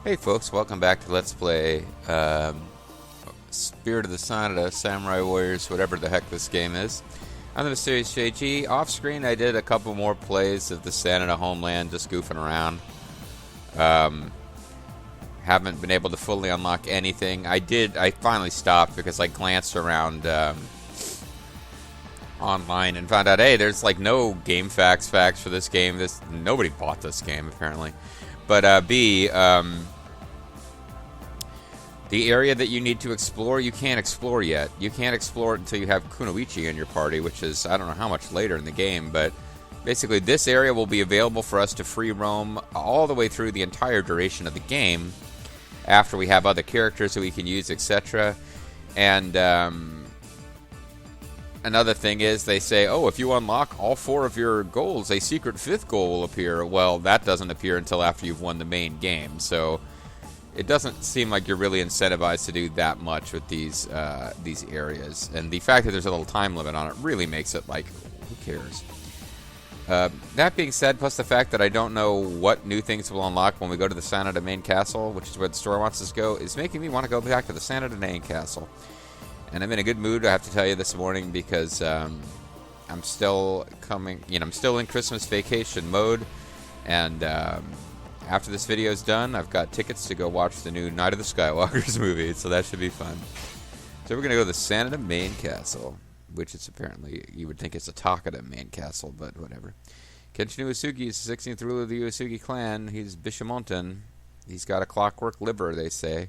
Hey folks, welcome back to Let's Play Spirit of the Sanada, Samurai Warriors, whatever the heck this game is. I'm the Mysterious JG. Off screen I did a couple more plays of the Sanada homeland, just goofing around. Haven't been able to fully unlock anything. I finally stopped because I glanced around online and found out, hey, there's like no game facts for this game. Nobody bought this game apparently. But B, the area that you need to explore, you can't explore yet. You can't explore it until you have Kunoichi in your party, which is, I don't know how much later in the game, but basically this area will be available for us to free roam all the way through the entire duration of the game, after we have other characters that we can use, etc. And another thing is, they say, oh, if you unlock all 4 of your goals, a secret 5th goal will appear. Well, that doesn't appear until after you've won the main game, so it doesn't seem like you're really incentivized to do that much with these areas. And the fact that there's a little time limit on it really makes it like, who cares? That being said, plus the fact that I don't know what new things will unlock when we go to the Sanada main castle, which is where the story wants us to go, is making me want to go back to the Sanada main castle. And I'm in a good mood, I have to tell you, this morning, because I'm still I'm still in Christmas vacation mode, and after this video is done, I've got tickets to go watch the new Night of the Skywalkers movie, so that should be fun. So we're going to go to the Sanada main castle, which is apparently, you would think it's a Takeda main castle, but whatever. Kenshin Uesugi is the 16th ruler of the Uesugi clan. He's Bishamonten. He's got a clockwork liver, they say.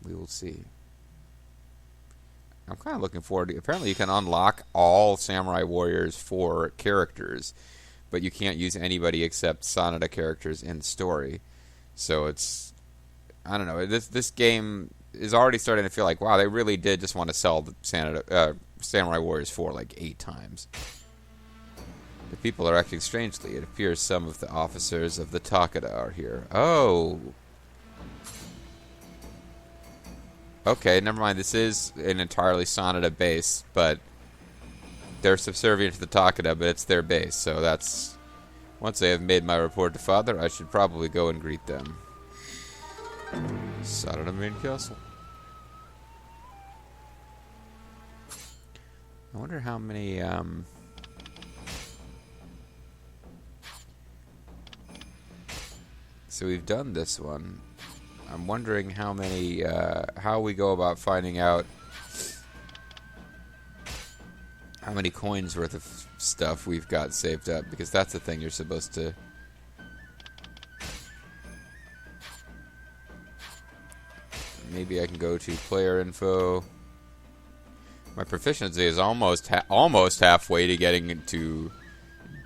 We will see. I'm kind of looking forward to it. Apparently you can unlock all Samurai Warriors 4 characters, but you can't use anybody except Sanada characters in the story. So it's, I don't know, this game is already starting to feel like, wow, they really did just want to sell the Samurai Warriors 4 like 8 times. The people are acting strangely. It appears some of the officers of the Takeda are here. Oh! Okay, never mind. This is an entirely Sanada base, but they're subservient to the Takeda, but it's their base, so that's... Once I have made my report to Father, I should probably go and greet them. Sanada main castle. I wonder how many, So we've done this one. I'm wondering how many, how we go about finding out how many coins worth of stuff we've got saved up, because that's the thing you're supposed to... Maybe I can go to player info. My proficiency is almost halfway to getting into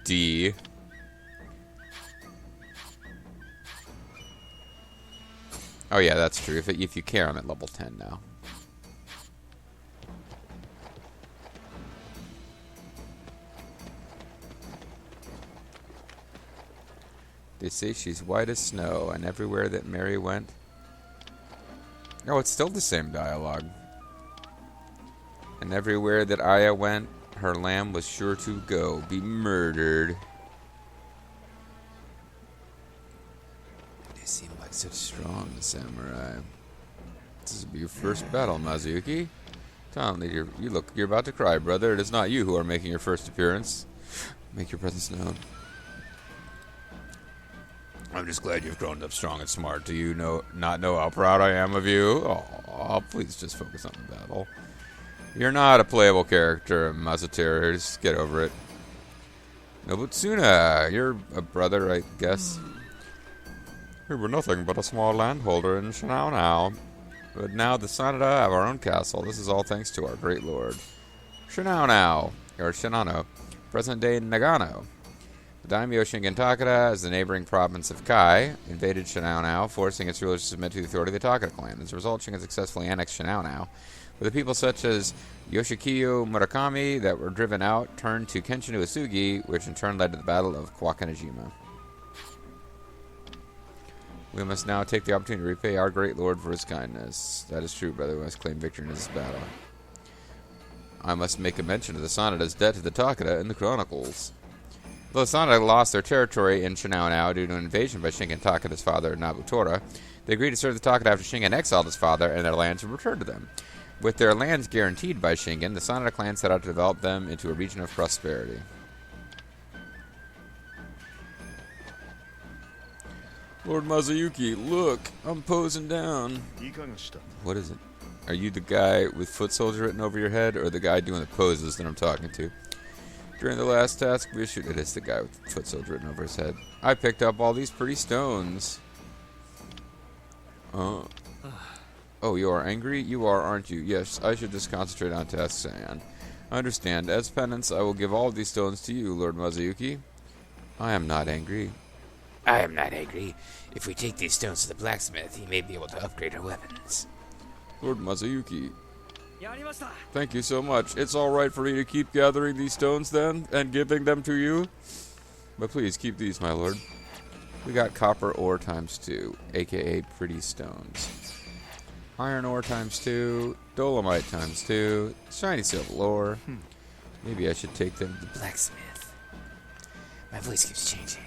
D. Oh yeah, that's true. If you care, I'm at level 10 now. They say she's white as snow, and everywhere that Mary went... Oh, it's still the same dialogue. And everywhere that Aya went, her lamb was sure to go, be murdered. They seem like such strong samurai. This will be your first battle, Mazuki. Tom, you're about to cry, brother. It is not you who are making your first appearance. Make your presence known. I'm just glad you've grown up strong and smart. Do you not know how proud I am of you? Oh, please just focus on the battle. You're not a playable character, Masateru. Just get over it. Nobutsuna, you're a brother, I guess. We were nothing but a small landholder in Shinano. But now the Sanada have our own castle. This is all thanks to our great lord. Shinano, or Shinano, present-day Nagano. The daimyo Shingen Takeda, as the neighboring province of Kai, invaded Shinano, forcing its rulers to submit to the authority of the Takeda clan. As a result, Shingen successfully annexed Shinano. But the people such as Yoshikiyo Murakami that were driven out turned to Kenshin Uesugi, which in turn led to the Battle of Kawakanejima. We must now take the opportunity to repay our great lord for his kindness. That is true, brother. We must claim victory in this battle. I must make a mention of the Sanada's debt to the Takeda in the chronicles. Though Sanada lost their territory in Shinao due to an invasion by Shingen Takada's father, Nabutora, they agreed to serve the Takada after Shingen exiled his father and their lands were returned to them. With their lands guaranteed by Shingen, the Sanada clan set out to develop them into a region of prosperity. Lord Mazayuki, look, I'm posing down. What is it? Are you the guy with foot soldier written over your head, or the guy doing the poses that I'm talking to? During the last task we issued, it is the guy with foot soldier written over his head. I picked up all these pretty stones. Oh, you are angry? You are, aren't you? Yes, I should just concentrate on tasks at hand. I understand. As penance, I will give all of these stones to you, Lord Mazayuki. I am not angry. I am not angry. If we take these stones to the blacksmith, he may be able to upgrade our weapons. Lord Mazayuki, thank you so much. It's alright for me to keep gathering these stones then, and giving them to you? But please, keep these, my lord. We got copper ore times 2, aka pretty stones. Iron ore times 2, dolomite times 2, shiny silver ore. Maybe I should take them to the Blacksmith. My voice keeps changing.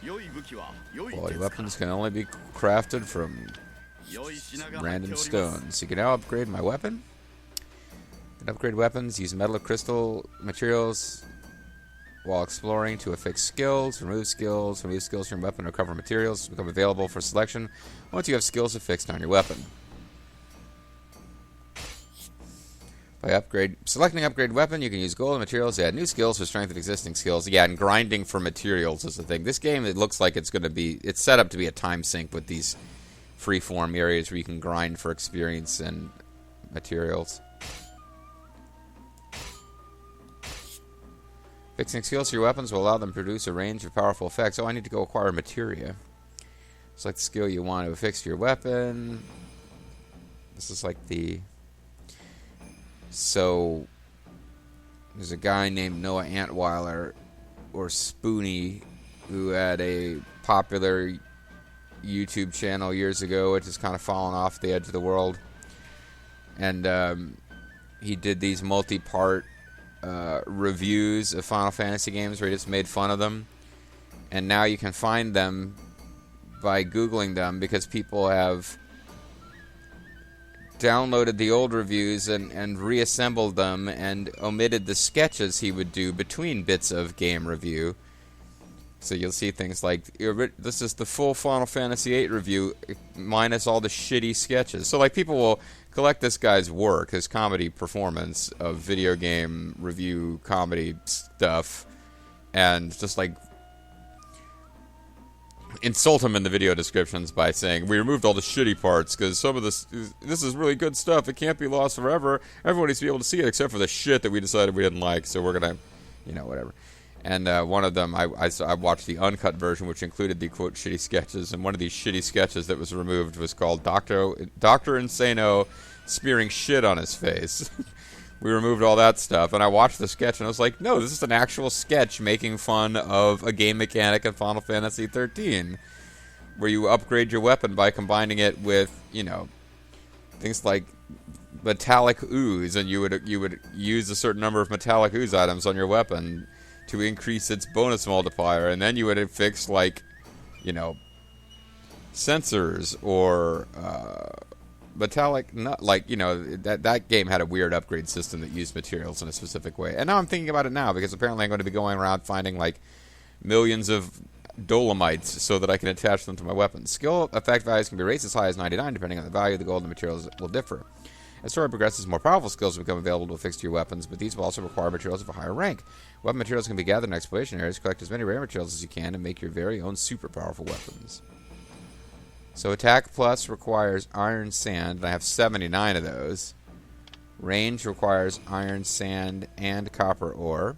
All your weapons can only be crafted from random stones. You can now upgrade my weapon. You can upgrade weapons, use metal or crystal materials while exploring to affix skills, remove skills from your weapon, or recover materials become available for selection once you have skills affixed on your weapon. By selecting upgrade weapon, you can use gold and materials to add new skills or strengthen existing skills. Yeah, and grinding for materials is the thing. This game, it looks like it's set up to be a time sink with these freeform areas where you can grind for experience and materials. Fixing skills to your weapons will allow them to produce a range of powerful effects. Oh, I need to go acquire materia. Select the skill you want to affix to your weapon. This is like the... So, there's a guy named Noah Antweiler, or Spoonie, who had a popular YouTube channel years ago, which has kind of fallen off the edge of the world. And he did these multi-part reviews of Final Fantasy games where he just made fun of them. And now you can find them by Googling them, because people have downloaded the old reviews and reassembled them and omitted the sketches he would do between bits of game review. So you'll see things like, this is the full Final Fantasy VIII review minus all the shitty sketches. So like people will collect this guy's work, his comedy performance of video game review comedy stuff, and just like insult him in the video descriptions by saying, we removed all the shitty parts because some of this is really good stuff. It can't be lost forever. Everyone needs to be able to see it except for the shit that we decided we didn't like, so we're going to, whatever. And one of them, I watched the uncut version, which included the, quote, shitty sketches, and one of these shitty sketches that was removed was called Dr. Insano spearing shit on his face. We removed all that stuff, and I watched the sketch, and I was like, no, this is an actual sketch making fun of a game mechanic in Final Fantasy XIII, where you upgrade your weapon by combining it with, things like metallic ooze, and you would use a certain number of metallic ooze items on your weapon to increase its bonus multiplier, and then you would fix, like, sensors or metallic, that game had a weird upgrade system that used materials in a specific way. And now I'm thinking about it now, because apparently I'm going to be going around finding, like, millions of dolomites so that I can attach them to my weapons. Skill effect values can be raised as high as 99, depending on the value of the gold, and the materials will differ. As story progresses, more powerful skills will become available to affix to your weapons, but these will also require materials of a higher rank. Weapon materials can be gathered in exploration areas. Collect as many rare materials as you can and make your very own super powerful weapons. So attack plus requires iron sand, and I have 79 of those. Range requires iron sand and copper ore.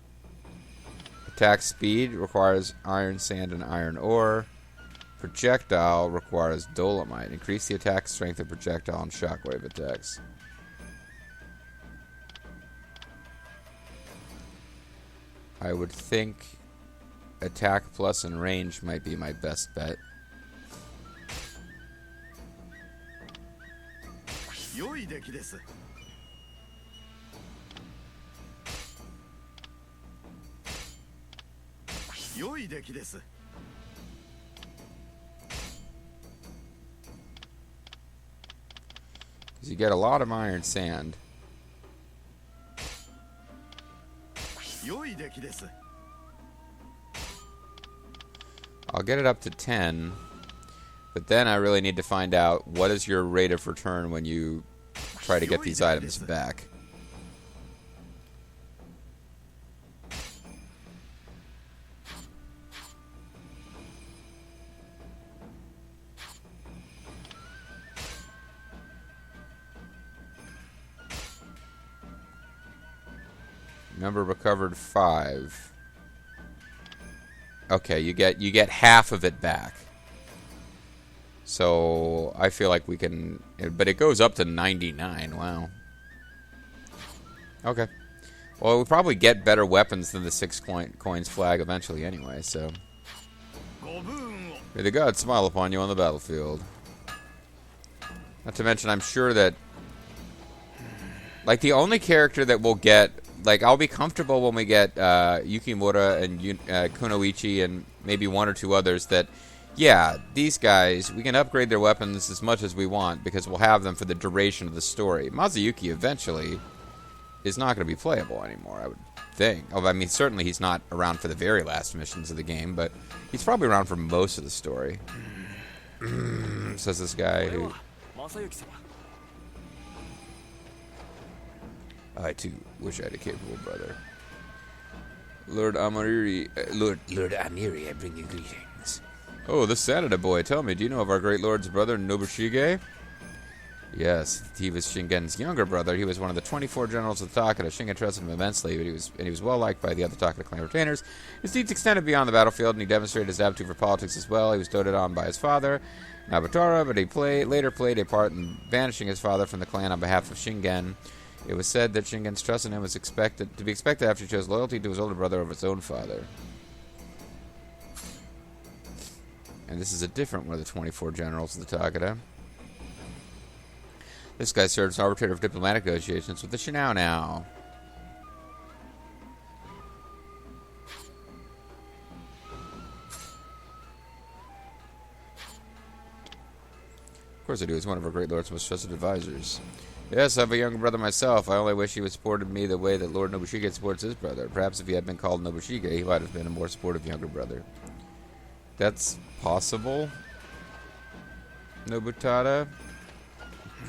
Attack speed requires iron sand and iron ore. Projectile requires dolomite. Increase the attack strength of projectile and shockwave attacks. I would think attack plus and range might be my best bet. Because you get a lot of iron sand. I'll get it up to 10. But then I really need to find out what is your rate of return when you try to get these items back. Number recovered 5. Okay, you get half of it back. So I feel like we can, but it goes up to 99. Wow. Okay. Well, we'll probably get better weapons than the 6 coins flag eventually anyway, so. May the gods smile upon you on the battlefield. Not to mention, I'm sure that, like, the only character that we'll get, like, I'll be comfortable when we get Yukimura and Kunoichi and maybe 1 or 2 others that, yeah, these guys, we can upgrade their weapons as much as we want because we'll have them for the duration of the story. Mazuyuki eventually is not going to be playable anymore, I would think. Oh, I mean, certainly he's not around for the very last missions of the game, but he's probably around for most of the story. Says this guy who... I, too, wish I had a capable brother. Lord Amiri, Lord Amiri, I bring you greetings. Oh, the Sanada boy. Tell me, do you know of our great lord's brother, Nobushige? Yes, he was Shingen's younger brother. He was one of the 24 generals of the Takeda. Shingen trusted him immensely, but he was well liked by the other Takeda clan retainers. His deeds extended beyond the battlefield, and he demonstrated his aptitude for politics as well. He was doted on by his father, Nabutara, but he later played a part in banishing his father from the clan on behalf of Shingen. It was said that Shingen's trust in him was to be expected after he chose loyalty to his older brother over his own father. And this is a different one of the 24 generals of the Takeda. This guy serves as arbitrator of diplomatic negotiations with the Shinao now. Of course I do. He's one of our great lord's most trusted advisors. Yes, I have a younger brother myself. I only wish he would supported me the way that Lord Nobushige supports his brother. Perhaps if he had been called Nobushige, he might have been a more supportive younger brother. That's possible. Nobutada.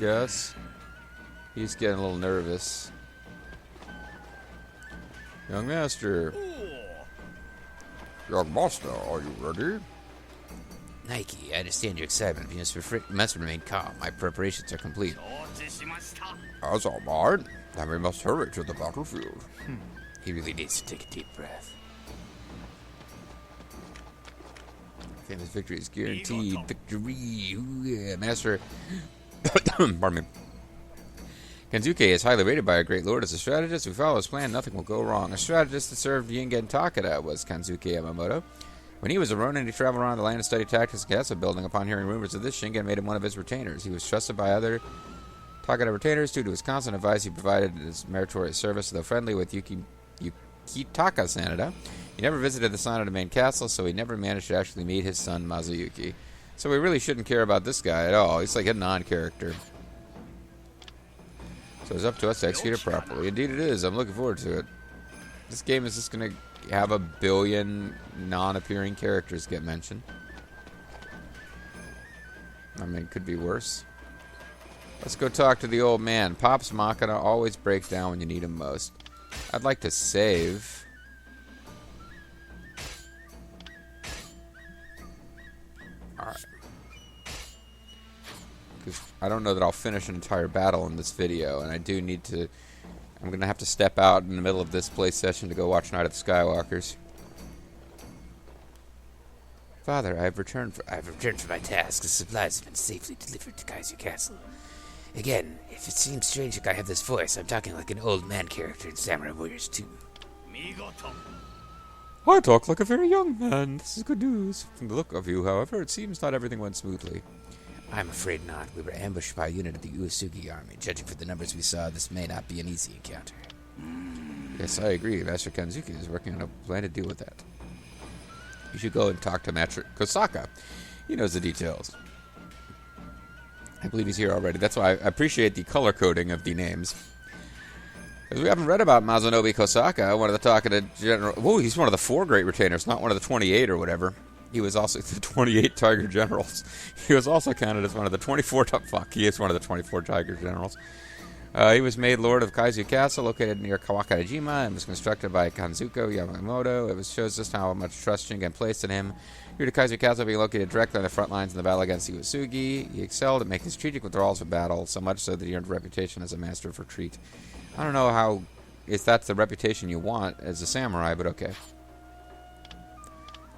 Yes. He's getting a little nervous. Young master. Young master, are you ready? Nike, I understand your excitement, but you must remain calm. My preparations are complete. As are mine. Then we must hurry to the battlefield. He really needs to take a deep breath. Famous victory is guaranteed. Victory. Ooh, yeah, master. Pardon me. Kensuke is highly rated by our great lord as a strategist. If we follow his plan, nothing will go wrong. A strategist that served Yingen Takeda was Kensuke Yamamoto. When he was a Ronin, he traveled around the land and studied tactics and castle building. Upon hearing rumors of this, Shingen made him one of his retainers. He was trusted by other Takeda retainers due to his constant advice he provided his meritorious service. Though friendly with Yukitaka Sanada, he never visited the Sanada main castle, so he never managed to actually meet his son Mazuyuki. So we really shouldn't care about this guy at all. He's like a non-character. So it's up to us to execute it properly. Indeed it is. I'm looking forward to it. This game is just going to have 1 billion non-appearing characters get mentioned. I mean, it could be worse. Let's go talk to the old man. Pop's Machina always breaks down when you need him most. I'd like to save. Alright. Because I don't know that I'll finish an entire battle in this video, and I do need to... I'm going to have to step out in the middle of this play session to go watch Night of the Skywalkers. Father, I've returned from my task. The supplies have been safely delivered to Kaiser Castle. Again, if it seems strange that I have this voice, I'm talking like an old man character in Samurai Warriors 2. I talk like a very young man. This is good news. From the look of you, however, it seems not everything went smoothly. I'm afraid not. We were ambushed by a unit of the Uesugi army. Judging from the numbers we saw, this may not be an easy encounter. Yes, I agree. Master Kanzuki is working on a plan to deal with that. You should go and talk to Master Kosaka. He knows the details. I believe he's here already. That's why I appreciate the color coding of the names. Because we haven't read about Mazunobu Kosaka, one of the Takeda general. Whoa, he's one of the 4 great retainers, not one of the 28 or whatever. He was also the 28 Tiger Generals. He was also counted as one of the 24... Fuck, he is one of the 24 Tiger Generals. He was made Lord of Kaizu Castle, located near Kawakanejima, and was constructed by Kanzuko Yamamoto. It shows just how much trust Shingen placed in him. Due to Kaizu Castle being located directly on the front lines in the battle against Iwasugi, he excelled at making strategic withdrawals of battle, so much so that he earned a reputation as a master of retreat. I don't know how... if that's the reputation you want as a samurai, but okay.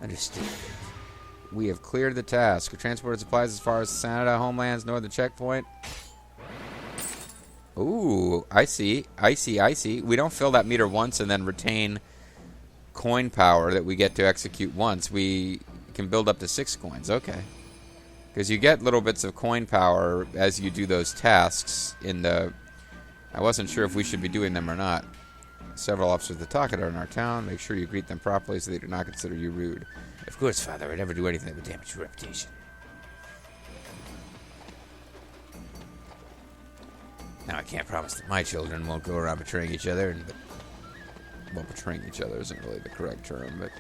Understood. We have cleared the task. We transported supplies as far as Sanada, Homeland's northern checkpoint. Ooh, I see. We don't fill that meter once and then retain coin power that we get to execute once. We can build up to 6 coins. Okay. Because you get little bits of coin power as you do those tasks in the... I wasn't sure if we should be doing them or not. Several officers of the Takeda are in our town. Make sure you greet them properly so they do not consider you rude. Of course, Father. I never do anything that would damage your reputation. Now, I can't promise that my children won't go around betraying each other. Well, betraying each other isn't really the correct term, but...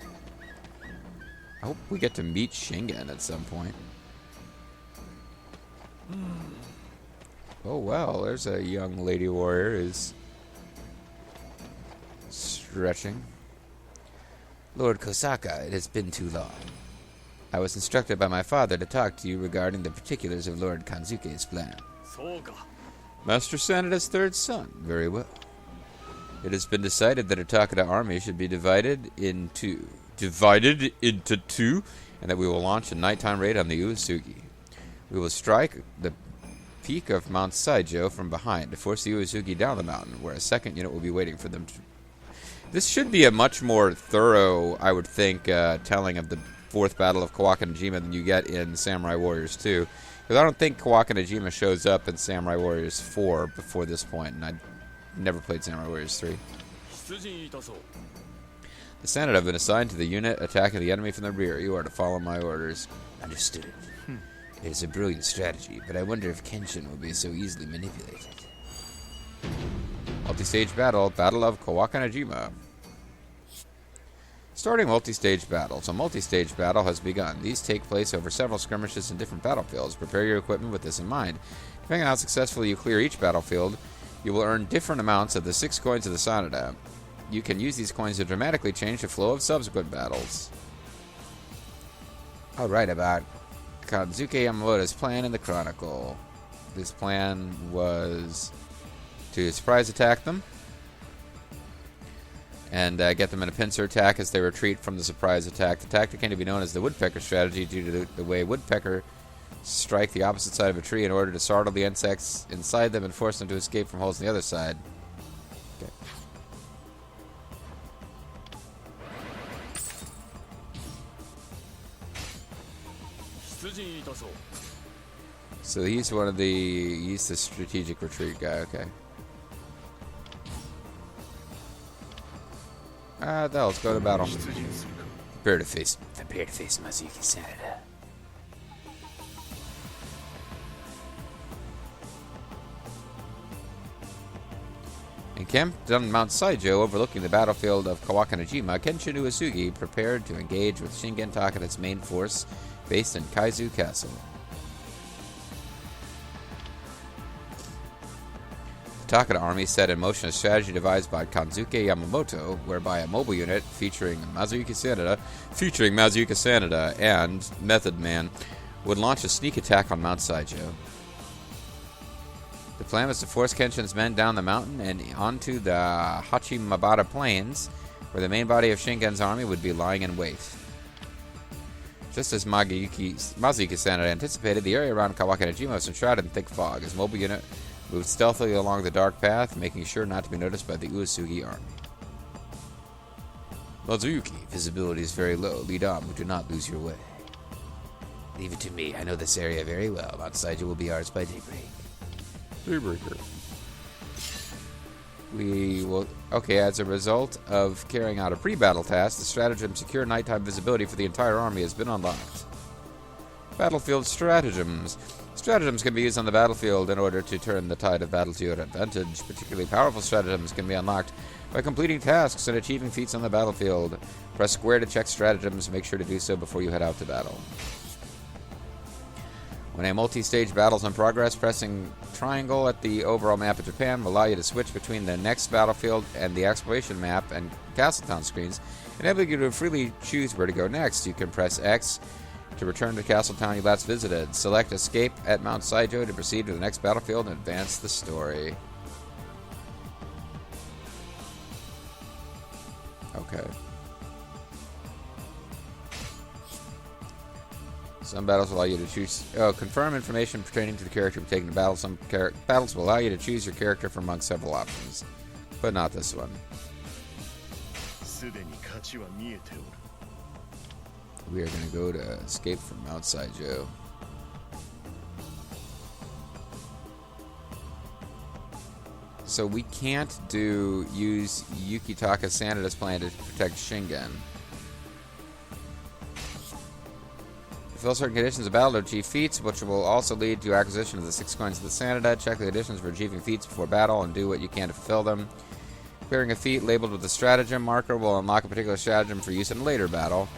I hope we get to meet Shingen at some point. Oh, well, there's a young lady warrior who's stretching. Lord Kosaka, it has been too long. I was instructed by my father to talk to you regarding the particulars of Lord Kanzuke's plan. Master Sanada's 3rd son. Very well. It has been decided that a Takeda army should be divided into two, and that we will launch a nighttime raid on the Iwasugi. We will strike the peak of Mount Saijo from behind to force the Iwasugi down the mountain, where a 2nd unit will be waiting for them to... This should be a much more thorough, I would think, telling of the 4th Battle of Kawakanejima than you get in Samurai Warriors 2. Because I don't think Kawakanejima shows up in Samurai Warriors 4 before this point, and I never played Samurai Warriors 3. The Sanada have been assigned to the unit attacking the enemy from the rear. You are to follow my orders. Understood. It is a brilliant strategy, but I wonder if Kenshin will be so easily manipulated. Multi-stage battle, Battle of Kawakanejima. Starting multi-stage battle. So multi-stage battle has begun. These take place over several skirmishes in different battlefields. Prepare your equipment with this in mind. Depending on how successfully you clear each battlefield, you will earn different amounts of the 6 coins of the Sanada. You can use these coins to dramatically change the flow of subsequent battles. I'll write about Kanzuke Yamamoto's plan in the Chronicle. This plan was to surprise attack them and get them in a pincer attack as they retreat from the surprise attack. The tactic came to be known as the woodpecker strategy due to the way woodpecker strike the opposite side of a tree in order to startle the insects inside them and force them to escape from holes on the other side. Okay. So he's the strategic retreat guy, okay. Let's go to battle. Prepare to face Mazuki Sanada. Encamped on Mount Saijo, overlooking the battlefield of Kawakanejima, Kenshin Uesugi prepared to engage with Shingen Takeda's main force based in Kaizu Castle. The Takeda army set in motion a strategy devised by Kanzuke Yamamoto, whereby a mobile unit featuring Mazuki Sanada and Method Man would launch a sneak attack on Mount Saijo. The plan was to force Kenshin's men down the mountain and onto the Hachimabara Plains, where the main body of Shingen's army would be lying in wait. Just as Mazuki Sanada anticipated, the area around Kawakanejima was enshrouded in thick fog. His mobile unit moved stealthily along the dark path, making sure not to be noticed by the Uesugi army. Mazuki, visibility is very low. Lead on, but do not lose your way. Leave it to me. I know this area very well. Mount Saijo will be ours by daybreak. Daybreaker. We will... Okay, as a result of carrying out a pre-battle task, the stratagem Secure Nighttime Visibility for the entire army has been unlocked. Battlefield Stratagems. Stratagems can be used on the battlefield in order to turn the tide of battle to your advantage. Particularly powerful stratagems can be unlocked by completing tasks and achieving feats on the battlefield. Press square to check stratagems. Make sure to do so before you head out to battle. When a multi-stage battle is in progress, pressing triangle at the overall map of Japan will allow you to switch between the next battlefield and the exploration map and Castletown screens, enabling you to freely choose where to go next. You can press X to return to Castletown you last visited. Select Escape at Mount Saijo to proceed to the next battlefield and advance the story. Okay. Some battles allow you to choose... confirm information pertaining to the character you're taking to battle. Some battles will allow you to choose your character from among several options. But not this one. We are going to go to Escape from Mount Saijo. So we can't use Yukitaka Sanada's plan to protect Shingen. Fulfill certain conditions of battle to achieve feats, which will also lead to acquisition of the 6 coins of the Sanada. Check the conditions for achieving feats before battle and do what you can to fulfill them. Clearing a feat labeled with a stratagem marker will unlock a particular stratagem for use in a later battle.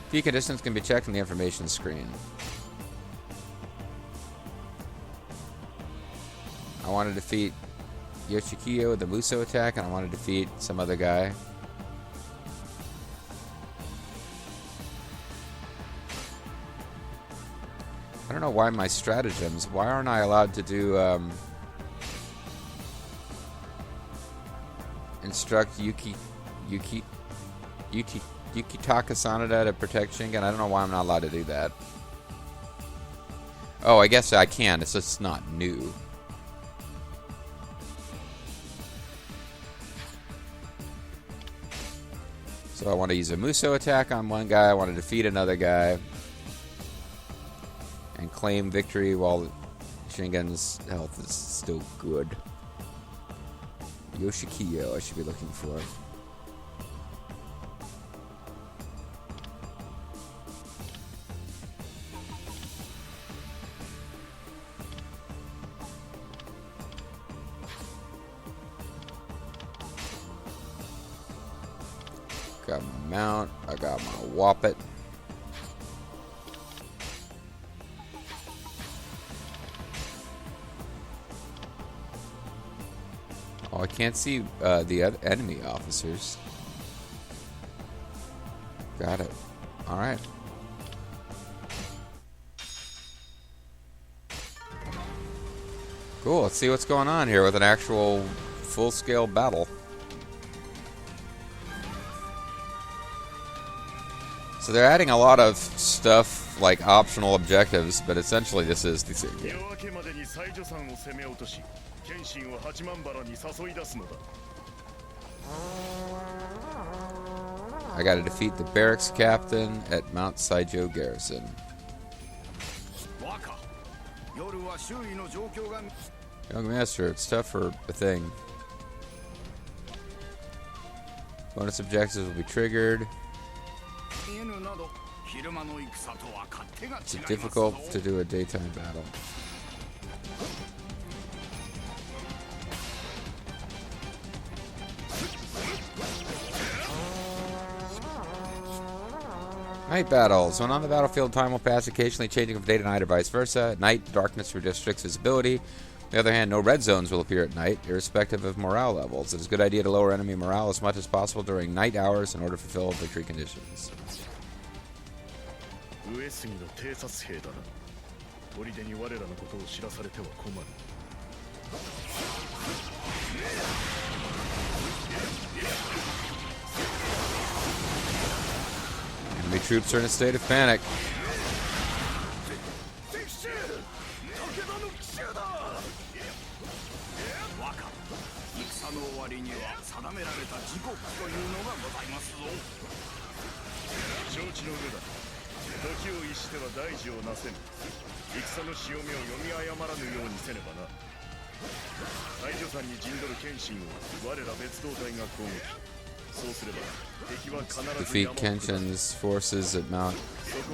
Feat conditions can be checked on the information screen. I want to defeat Yoshikiyo with the Muso attack, and I want to defeat some other guy. I don't know why my stratagems... Why aren't I allowed to do... instruct Yukitaka Sanada to protect Shingen? I don't know why I'm not allowed to do that. Oh, I guess I can. It's just not new. So I want to use a Muso attack on one guy. I want to defeat another guy. And claim victory while Shingen's health is still good. Yoshikiyo I should be looking for. Got my mount. I got my Woppet. Oh, I can't see the other enemy officers. Got it. Alright. Cool, let's see what's going on here with an actual full-scale battle. So they're adding a lot of stuff, like optional objectives, but essentially this is the same game. I gotta defeat the barracks captain at Mount Saijo Garrison. Young Master, it's tough for a thing. Bonus objectives will be triggered. It's difficult to do a daytime battle. Night battles. When on the battlefield, time will pass, occasionally changing from day to night or vice versa. At night, darkness restricts visibility. On the other hand, no red zones will appear at night, irrespective of morale levels. It is a good idea to lower enemy morale as much as possible during night hours in order to fulfill victory conditions. Enemy troops are in a state of panic. Defeat Kenshin's forces at Mount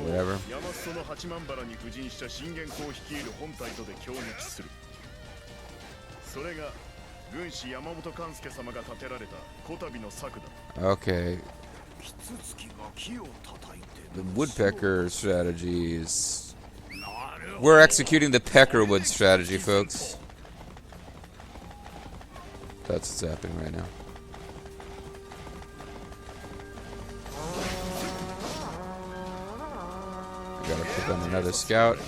whatever. Okay. The woodpecker strategies. We're executing the peckerwood strategy, folks. That's what's happening right now. I gotta put on another scout.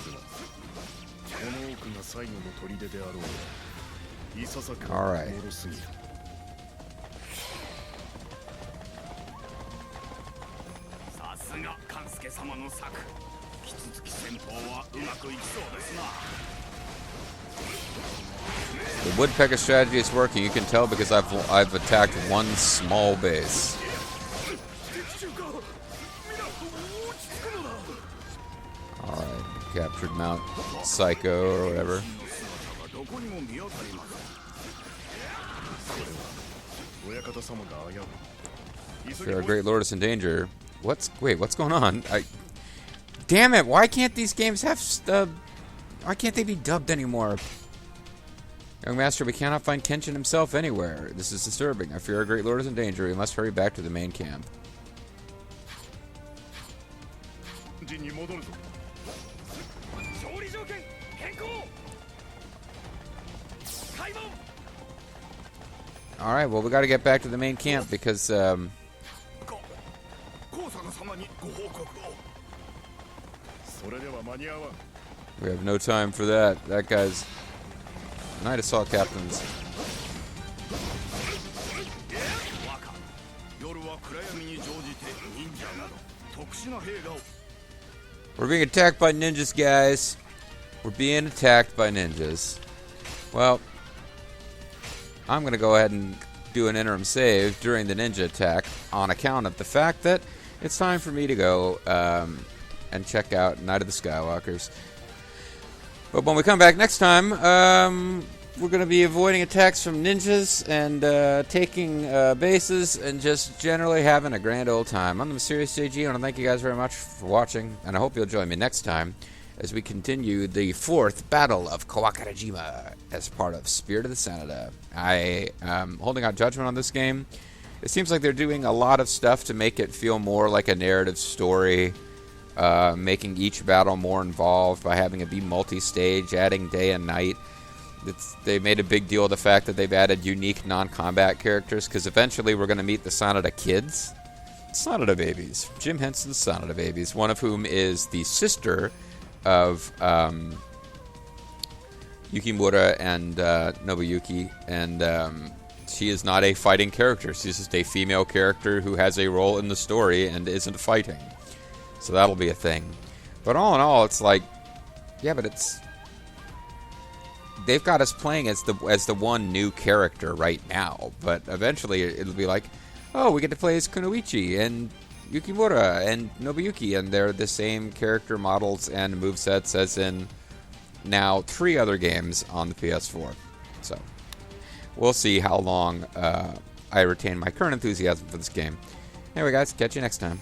Alright. The woodpecker strategy is working. You can tell because I've attacked one small base. Alright, captured Mount Psycho or whatever. If our great lord is in danger. Wait, what's going on? Damn it, why can't these games have why can't they be dubbed anymore? Young master, we cannot find Kenshin himself anywhere. This is disturbing. I fear our great lord is in danger. We must hurry back to the main camp. Alright, well, we gotta get back to the main camp because, we have no time for that. That guy's Night Assault Captains. We're being attacked by ninjas, guys. We're being attacked by ninjas. Well, I'm going to go ahead and do an interim save during the ninja attack on account of the fact that it's time for me to go and check out Night of the Skywalkers. But when we come back next time, we're going to be avoiding attacks from ninjas and taking bases and just generally having a grand old time. I'm the Mysterious JG. I want to thank you guys very much for watching, and I hope you'll join me next time as we continue the 4th Battle of Kawakarajima as part of Spirit of the Sanada. I am holding out judgment on this game. It seems like they're doing a lot of stuff to make it feel more like a narrative story, making each battle more involved by having it be multi-stage, adding day and night. They made a big deal of the fact that they've added unique non-combat characters, because eventually we're going to meet the Sanada kids. Sanada babies. Jim Henson's Sanada babies, one of whom is the sister of Yukimura and Nobuyuki, and she is not a fighting character. She's just a female character who has a role in the story and isn't fighting. So that'll be a thing. But all in all, it's like, yeah, but they've got us playing as the one new character right now. But eventually it'll be like, oh, we get to play as Kunoichi and Yukimura and Nobuyuki, and they're the same character models and movesets as in now 3 other games on the PS4. So we'll see how long I retain my current enthusiasm for this game. Anyway, guys, catch you next time.